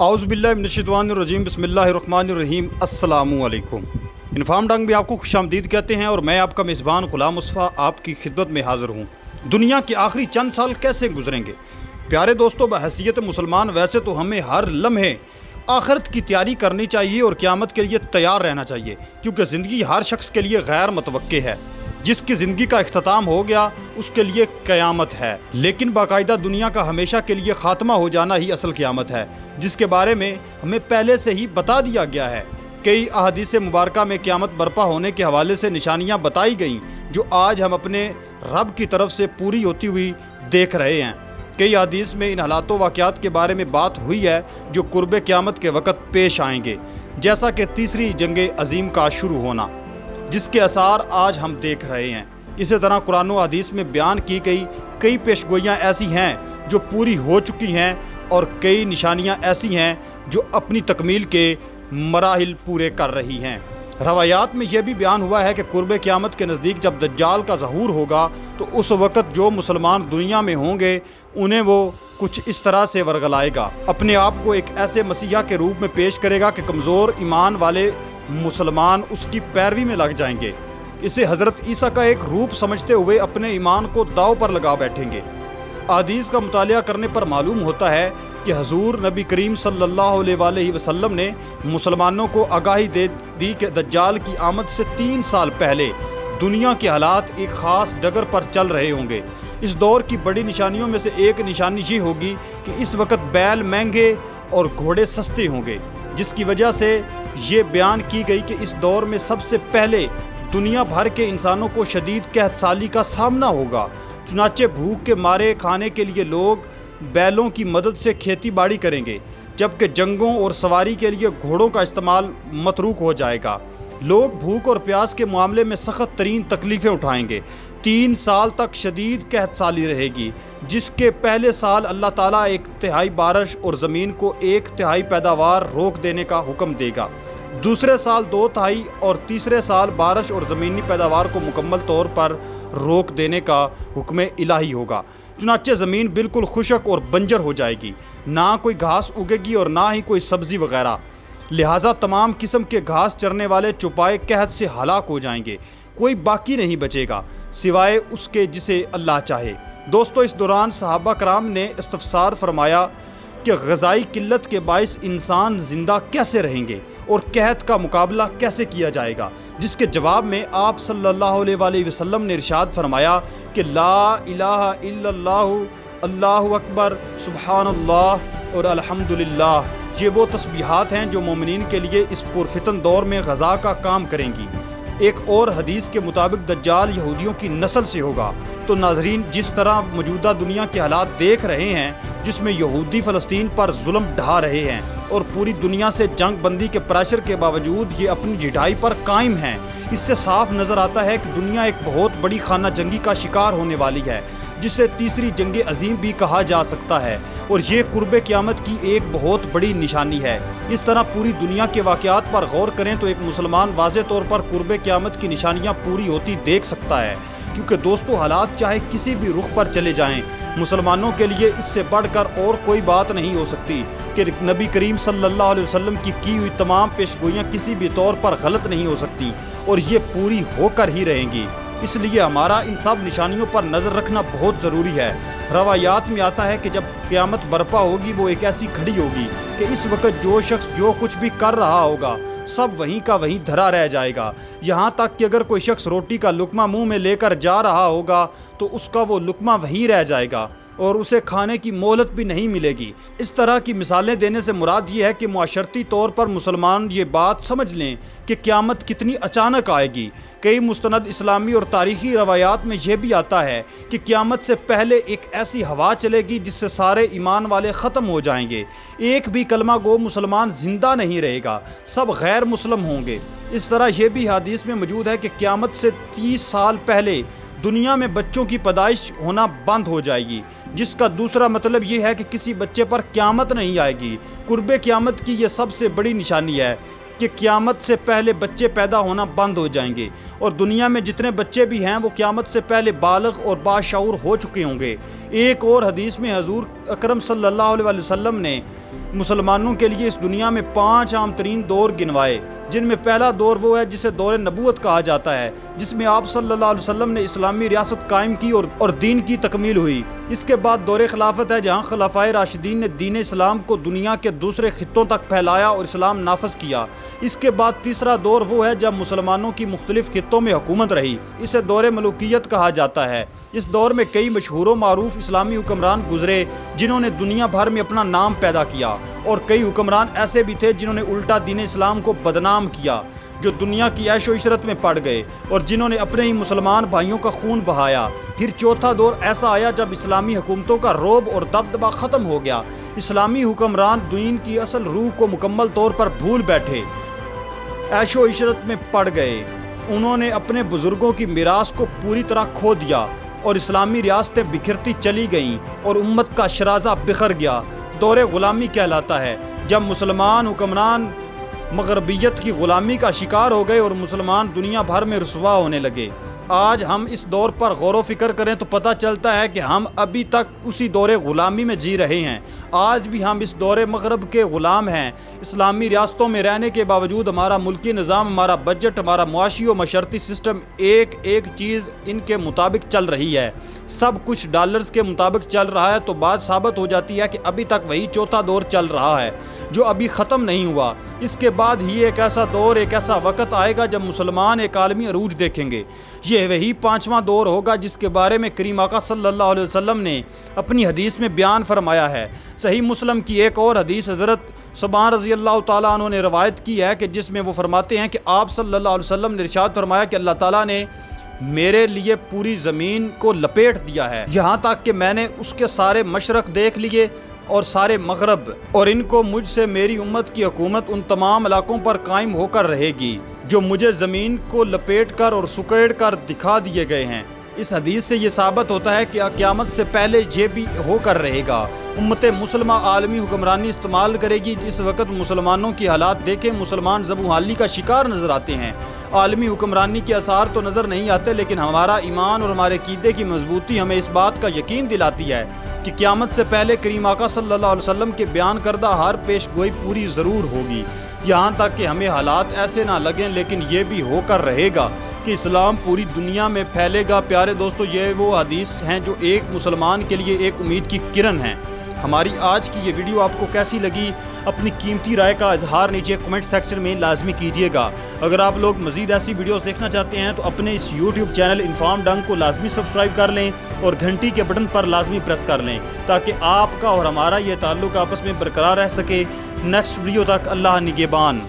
اعوذ باللہ من الشیطان الرجیم بسم اللہ الرحمن الرحیم السلام علیکم۔ انفام ڈانگ بھی آپ کو خوش آمدید کہتے ہیں اور میں آپ کا میزبان غلام مصطفیٰ آپ کی خدمت میں حاضر ہوں۔ دنیا کے آخری چند سال کیسے گزریں گے؟ پیارے دوستو، بحیثیت مسلمان ویسے تو ہمیں ہر لمحے آخرت کی تیاری کرنی چاہیے اور قیامت کے لیے تیار رہنا چاہیے، کیونکہ زندگی ہر شخص کے لیے غیر متوقع ہے۔ جس کی زندگی کا اختتام ہو گیا اس کے لیے قیامت ہے، لیکن باقاعدہ دنیا کا ہمیشہ کے لیے خاتمہ ہو جانا ہی اصل قیامت ہے، جس کے بارے میں ہمیں پہلے سے ہی بتا دیا گیا ہے۔ کئی احادیث مبارکہ میں قیامت برپا ہونے کے حوالے سے نشانیاں بتائی گئیں جو آج ہم اپنے رب کی طرف سے پوری ہوتی ہوئی دیکھ رہے ہیں۔ کئی حدیث میں ان حالات و واقعات کے بارے میں بات ہوئی ہے جو قرب قیامت کے وقت پیش آئیں گے، جیسا کہ تیسری جنگ عظیم کا شروع ہونا، جس کے آثار آج ہم دیکھ رہے ہیں۔ اسی طرح قرآن و حدیث میں بیان کی گئی کئی پیشگوئیاں ایسی ہیں جو پوری ہو چکی ہیں اور کئی نشانیاں ایسی ہیں جو اپنی تکمیل کے مراحل پورے کر رہی ہیں۔ روایات میں یہ بھی بیان ہوا ہے کہ قرب قیامت کے نزدیک جب دجال کا ظہور ہوگا تو اس وقت جو مسلمان دنیا میں ہوں گے انہیں وہ کچھ اس طرح سے ورگلائے گا، اپنے آپ کو ایک ایسے مسیحا کے روپ میں پیش کرے گا کہ کمزور ایمان والے مسلمان اس کی پیروی میں لگ جائیں گے، اسے حضرت عیسیٰ کا ایک روپ سمجھتے ہوئے اپنے ایمان کو داؤ پر لگا بیٹھیں گے۔ احادیث کا مطالعہ کرنے پر معلوم ہوتا ہے کہ حضور نبی کریم صلی اللہ علیہ وآلہ وسلم نے مسلمانوں کو آگاہی دے دی کہ دجال کی آمد سے 3 سال پہلے دنیا کے حالات ایک خاص ڈگر پر چل رہے ہوں گے۔ اس دور کی بڑی نشانیوں میں سے ایک نشانی یہ ہوگی کہ اس وقت بیل مہنگے اور گھوڑے سستے ہوں گے، جس کی وجہ سے یہ بیان کی گئی کہ اس دور میں سب سے پہلے دنیا بھر کے انسانوں کو شدید قحط سالی کا سامنا ہوگا۔ چنانچہ بھوک کے مارے کھانے کے لیے لوگ بیلوں کی مدد سے کھیتی باڑی کریں گے، جبکہ جنگوں اور سواری کے لیے گھوڑوں کا استعمال متروک ہو جائے گا۔ لوگ بھوک اور پیاس کے معاملے میں سخت ترین تکلیفیں اٹھائیں گے۔ 3 سال تک شدید قحط سالی رہے گی، جس کے پہلے سال اللہ تعالیٰ 1/3 بارش اور زمین کو 1/3 پیداوار روک دینے کا حکم دے گا۔ دوسرے سال 2/3 اور تیسرے سال بارش اور زمینی پیداوار کو مکمل طور پر روک دینے کا حکم الہی ہوگا۔ چنانچہ زمین بالکل خشک اور بنجر ہو جائے گی، نہ کوئی گھاس اگے گی اور نہ ہی کوئی سبزی وغیرہ، لہٰذا تمام قسم کے گھاس چرنے والے چوپائے قحط سے ہلاک ہو جائیں گے، کوئی باقی نہیں بچے گا سوائے اس کے جسے اللہ چاہے۔ دوستو، اس دوران صحابہ کرام نے استفسار فرمایا کہ غذائی قلت کے باعث انسان زندہ کیسے رہیں گے اور قحط کا مقابلہ کیسے کیا جائے گا، جس کے جواب میں آپ صلی اللہ علیہ وآلہ وسلم نے ارشاد فرمایا کہ لا الہ الا اللہ، اللہ اکبر، سبحان اللہ اور الحمدللہ، یہ وہ تسبیحات ہیں جو مومنین کے لیے اس پرفتن دور میں غذا کا کام کریں گی۔ ایک اور حدیث کے مطابق دجال یہودیوں کی نسل سے ہوگا۔ تو ناظرین، جس طرح موجودہ دنیا کے حالات دیکھ رہے ہیں جس میں یہودی فلسطین پر ظلم ڈھا رہے ہیں اور پوری دنیا سے جنگ بندی کے پریشر کے باوجود یہ اپنی ڈھائی پر قائم ہیں، اس سے صاف نظر آتا ہے کہ دنیا ایک بہت بڑی خانہ جنگی کا شکار ہونے والی ہے، جسے تیسری جنگ عظیم بھی کہا جا سکتا ہے، اور یہ قرب قیامت کی ایک بہت بڑی نشانی ہے۔ اس طرح پوری دنیا کے واقعات پر غور کریں تو ایک مسلمان واضح طور پر قرب قیامت کی نشانیاں پوری ہوتی دیکھ سکتا ہے، کیونکہ دوستو حالات چاہے کسی بھی رخ پر چلے جائیں، مسلمانوں کے لیے اس سے بڑھ کر اور کوئی بات نہیں ہو سکتی کہ نبی کریم صلی اللہ علیہ وسلم کی ہوئی تمام پیشگوئیاں کسی بھی طور پر غلط نہیں ہو سکتی اور یہ پوری ہو کر ہی رہیں گی۔ اس لیے ہمارا ان سب نشانیوں پر نظر رکھنا بہت ضروری ہے۔ روایات میں آتا ہے کہ جب قیامت برپا ہوگی وہ ایک ایسی گھڑی ہوگی کہ اس وقت جو شخص جو کچھ بھی کر رہا ہوگا سب وہیں کا وہیں دھرا رہ جائے گا، یہاں تک کہ اگر کوئی شخص روٹی کا لقمہ منہ میں لے کر جا رہا ہوگا تو اس کا وہ لقمہ وہیں رہ جائے گا اور اسے کھانے کی مہلت بھی نہیں ملے گی۔ اس طرح کی مثالیں دینے سے مراد یہ ہے کہ معاشرتی طور پر مسلمان یہ بات سمجھ لیں کہ قیامت کتنی اچانک آئے گی۔ کئی مستند اسلامی اور تاریخی روایات میں یہ بھی آتا ہے کہ قیامت سے پہلے ایک ایسی ہوا چلے گی جس سے سارے ایمان والے ختم ہو جائیں گے، ایک بھی کلمہ گو مسلمان زندہ نہیں رہے گا، سب غیر مسلم ہوں گے۔ اس طرح یہ بھی حدیث میں موجود ہے کہ قیامت سے 30 سال پہلے دنیا میں بچوں کی پیدائش ہونا بند ہو جائے گی، جس کا دوسرا مطلب یہ ہے کہ کسی بچے پر قیامت نہیں آئے گی۔ قرب قیامت کی یہ سب سے بڑی نشانی ہے کہ قیامت سے پہلے بچے پیدا ہونا بند ہو جائیں گے، اور دنیا میں جتنے بچے بھی ہیں وہ قیامت سے پہلے بالغ اور باشعور ہو چکے ہوں گے۔ ایک اور حدیث میں حضور اکرم صلی اللہ علیہ وسلم نے مسلمانوں کے لیے اس دنیا میں 5 عام ترین دور گنوائے، جن میں پہلا دور وہ ہے جسے دور نبوت کہا جاتا ہے، جس میں آپ صلی اللہ علیہ وسلم نے اسلامی ریاست قائم کی اور دین کی تکمیل ہوئی۔ اس کے بعد دور خلافت ہے، جہاں خلفائے راشدین نے دین اسلام کو دنیا کے دوسرے خطوں تک پھیلایا اور اسلام نافذ کیا۔ اس کے بعد تیسرا دور وہ ہے جب مسلمانوں کی مختلف خطوں میں حکومت رہی، اسے دور ملوکیت کہا جاتا ہے۔ اس دور میں کئی مشہور و معروف اسلامی حکمران گزرے جنہوں نے دنیا بھر میں اپنا نام پیدا کیا، اور کئی حکمران ایسے بھی تھے جنہوں نے الٹا دین اسلام کو بدنام کیا، جو دنیا کی عیش و عشرت میں پڑ گئے اور جنہوں نے اپنے ہی مسلمان بھائیوں کا خون بہایا۔ پھر چوتھا دور ایسا آیا جب اسلامی حکومتوں کا رعب اور دبدبہ ختم ہو گیا۔ اسلامی حکمران دین کی اصل روح کو مکمل طور پر بھول بیٹھے، عیش و عشرت میں پڑ گئے۔ انہوں نے اپنے بزرگوں کی میراث کو پوری طرح کھو دیا اور اسلامی ریاستیں بکھرتی چلی گئیں اور امت کا شرازہ بکھر گیا۔ دور غلامی کہلاتا ہے، جب مسلمان حکمران مغربیت کی غلامی کا شکار ہو گئے اور مسلمان دنیا بھر میں رسوا ہونے لگے۔ آج ہم اس دور پر غور و فکر کریں تو پتہ چلتا ہے کہ ہم ابھی تک اسی دور غلامی میں جی رہے ہیں۔ آج بھی ہم اس دور مغرب کے غلام ہیں۔ اسلامی ریاستوں میں رہنے کے باوجود ہمارا ملکی نظام، ہمارا بجٹ، ہمارا معاشی و معاشرتی سسٹم ایک ایک چیز ان کے مطابق چل رہی ہے۔ سب کچھ ڈالرز کے مطابق چل رہا ہے، تو بات ثابت ہو جاتی ہے کہ ابھی تک وہی چوتھا دور چل رہا ہے جو ابھی ختم نہیں ہوا۔ اس کے بعد ہی ایک ایسا دور، ایک ایسا وقت آئے گا جب مسلمان ایک عالمی عروج دیکھیں گے۔ یہ وہی 5واں دور ہوگا جس کے بارے میں کریم آقا صلی اللہ علیہ وسلم نے اپنی حدیث میں بیان فرمایا ہے۔ صحیح مسلم کی ایک اور حدیث حضرت ثوبان رضی اللہ تعالیٰ عنہ نے روایت کی ہے کہ جس میں وہ فرماتے ہیں کہ آپ صلی اللہ علیہ وسلم نے ارشاد فرمایا کہ اللہ تعالیٰ نے میرے لیے پوری زمین کو لپیٹ دیا ہے، یہاں تک کہ میں نے اس کے سارے مشرق دیکھ لیے اور سارے مغرب، اور ان کو مجھ سے میری امت کی حکومت ان تمام علاقوں پر قائم ہو کر رہے گی جو مجھے زمین کو لپیٹ کر اور سکیڑ کر دکھا دیے گئے ہیں۔ اس حدیث سے یہ ثابت ہوتا ہے کہ قیامت سے پہلے یہ بھی ہو کر رہے گا۔ امت مسلمہ عالمی حکمرانی استعمال کرے گی۔ اس وقت مسلمانوں کی حالات دیکھیں، مسلمان ذبح حالی کا شکار نظر آتے ہیں۔ عالمی حکمرانی کے آثار تو نظر نہیں آتے، لیکن ہمارا ایمان اور ہمارے عقیدے کی مضبوطی ہمیں اس بات کا یقین دلاتی ہے کہ قیامت سے پہلے کریم آقا صلی اللہ علیہ وسلم کے بیان کردہ ہر پیش گوئی پوری ضرور ہوگی، یہاں تک کہ ہمیں حالات ایسے نہ لگیں، لیکن یہ بھی ہو کر رہے گا کہ اسلام پوری دنیا میں پھیلے گا۔ پیارے دوستو، یہ وہ حدیث ہیں جو ایک مسلمان کے لیے ایک امید کی کرن ہیں۔ ہماری آج کی یہ ویڈیو آپ کو کیسی لگی؟ اپنی قیمتی رائے کا اظہار نیچے کمنٹ سیکشن میں لازمی کیجیے گا۔ اگر آپ لوگ مزید ایسی ویڈیوز دیکھنا چاہتے ہیں تو اپنے اس یوٹیوب چینل انفارم ڈنگ کو لازمی سبسکرائب کر لیں اور گھنٹی کے بٹن پر لازمی پریس کر لیں تاکہ آپ کا اور ہمارا یہ تعلق آپس میں برقرار رہ سکے۔ نیکسٹ ویڈیو تک اللہ نگہبان۔